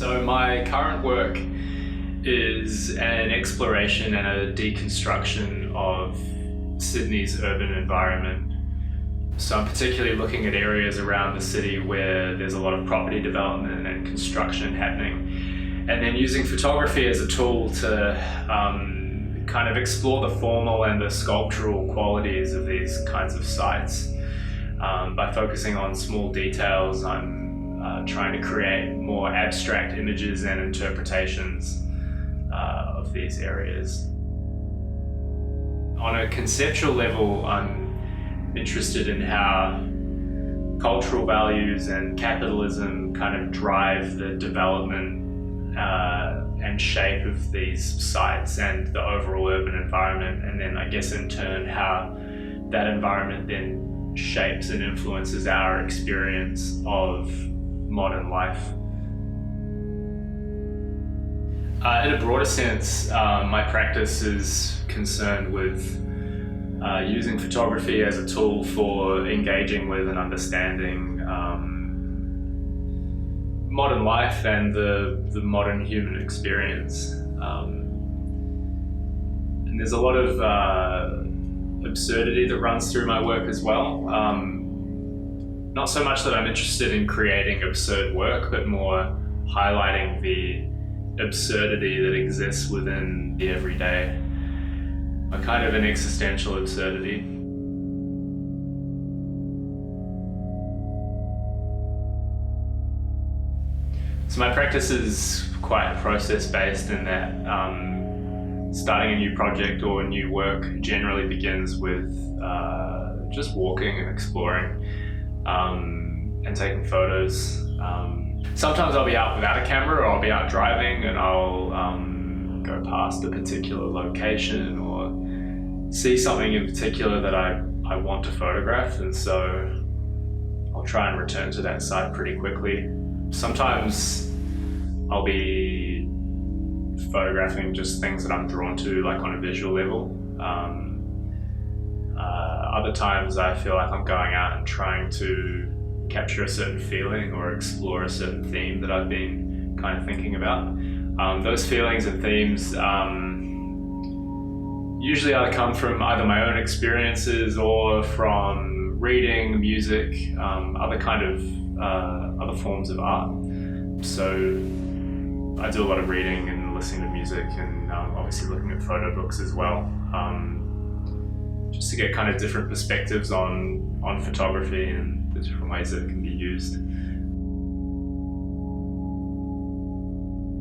So my current work is an exploration and a deconstruction of Sydney's urban environment. So I'm particularly looking at areas around the city where there's a lot of property development and construction happening, and then using photography as a tool to kind of explore the formal and the sculptural qualities of these kinds of sites. By focusing on small details, I'm trying to create more abstract images and interpretations of these areas. On a conceptual level, I'm interested in how cultural values and capitalism kind of drive the development and shape of these sites and the overall urban environment, and then I guess in turn how that environment then shapes and influences our experience of modern life. In a broader sense, my practice is concerned with using photography as a tool for engaging with and understanding modern life and the modern human experience. And there's a lot of absurdity that runs through my work as well. Not so much that I'm interested in creating absurd work, but more highlighting the absurdity that exists within the everyday, a kind of an existential absurdity. So my practice is quite process-based in that starting a new project or new work generally begins with just walking and exploring and taking photos. Sometimes I'll be out without a camera, or I'll be out driving and I'll go past a particular location or see something in particular that I want to photograph, and so I'll try and return to that site pretty quickly. Sometimes I'll be photographing just things that I'm drawn to, like on a visual level. Other times I feel like I'm going out and trying to capture a certain feeling or explore a certain theme that I've been kind of thinking about. Those feelings and themes usually either come from either my own experiences or from reading, music, other forms of art. So I do a lot of reading and listening to music, and obviously looking at photo books as well, just to get kind of different perspectives on photography and the different ways that it can be used.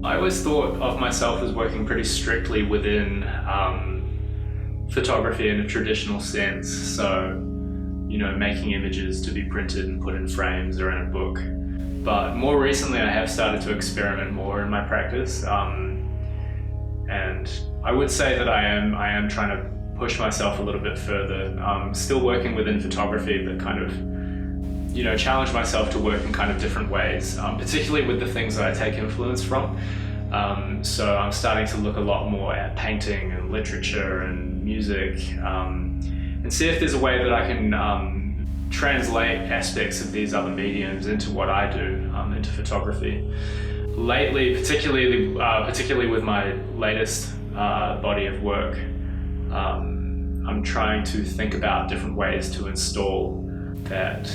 I always thought of myself as working pretty strictly within photography in a traditional sense, so making images to be printed and put in frames or in a book. But more recently I have started to experiment more in my practice, and I would say that I am trying to push myself a little bit further. Still working within photography, but kind of challenge myself to work in kind of different ways, particularly with the things that I take influence from. So I'm starting to look a lot more at painting and literature and music, and see if there's a way that I can translate aspects of these other mediums into what I do, into photography. Lately, particularly with my latest body of work, I'm trying to think about different ways to install that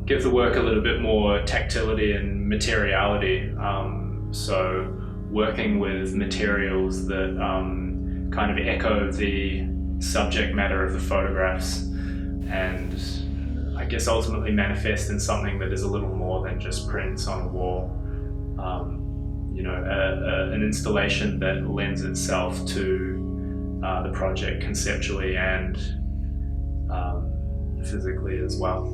give the work a little bit more tactility and materiality. So working with materials that kind of echo the subject matter of the photographs, and I guess ultimately manifest in something that is a little more than just prints on a wall. An installation that lends itself to the project conceptually and physically as well.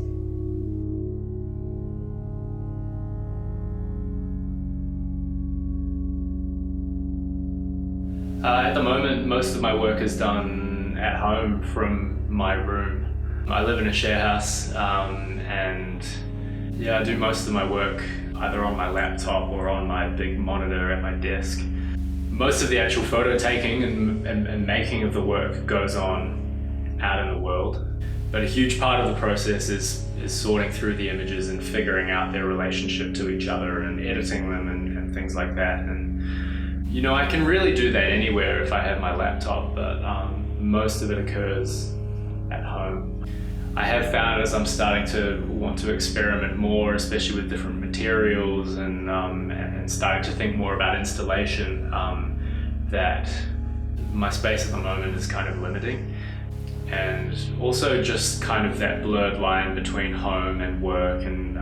At the moment, most of my work is done at home from my room. I live in a share house, and I do most of my work either on my laptop or on my big monitor at my desk. Most of the actual photo taking and making of the work goes on out in the world. But a huge part of the process is sorting through the images and figuring out their relationship to each other and editing them and things like that. And you know, I can really do that anywhere if I have my laptop, but most of it occurs at home. I have found as I'm starting to want to experiment more, especially with different materials and starting to think more about installation, that my space at the moment is kind of limiting. And also just kind of that blurred line between home and work, and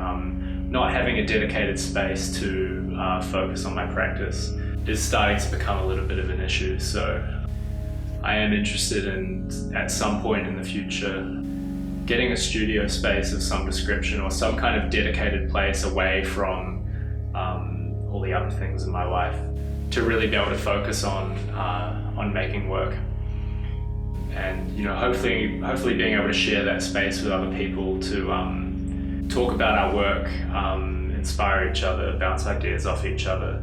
not having a dedicated space to focus on my practice is starting to become a little bit of an issue. So I am interested in, at some point in the future, getting a studio space of some description or some kind of dedicated place away from all the other things in my life to really be able to focus on making work. And you know, hopefully being able to share that space with other people to talk about our work, inspire each other, bounce ideas off each other.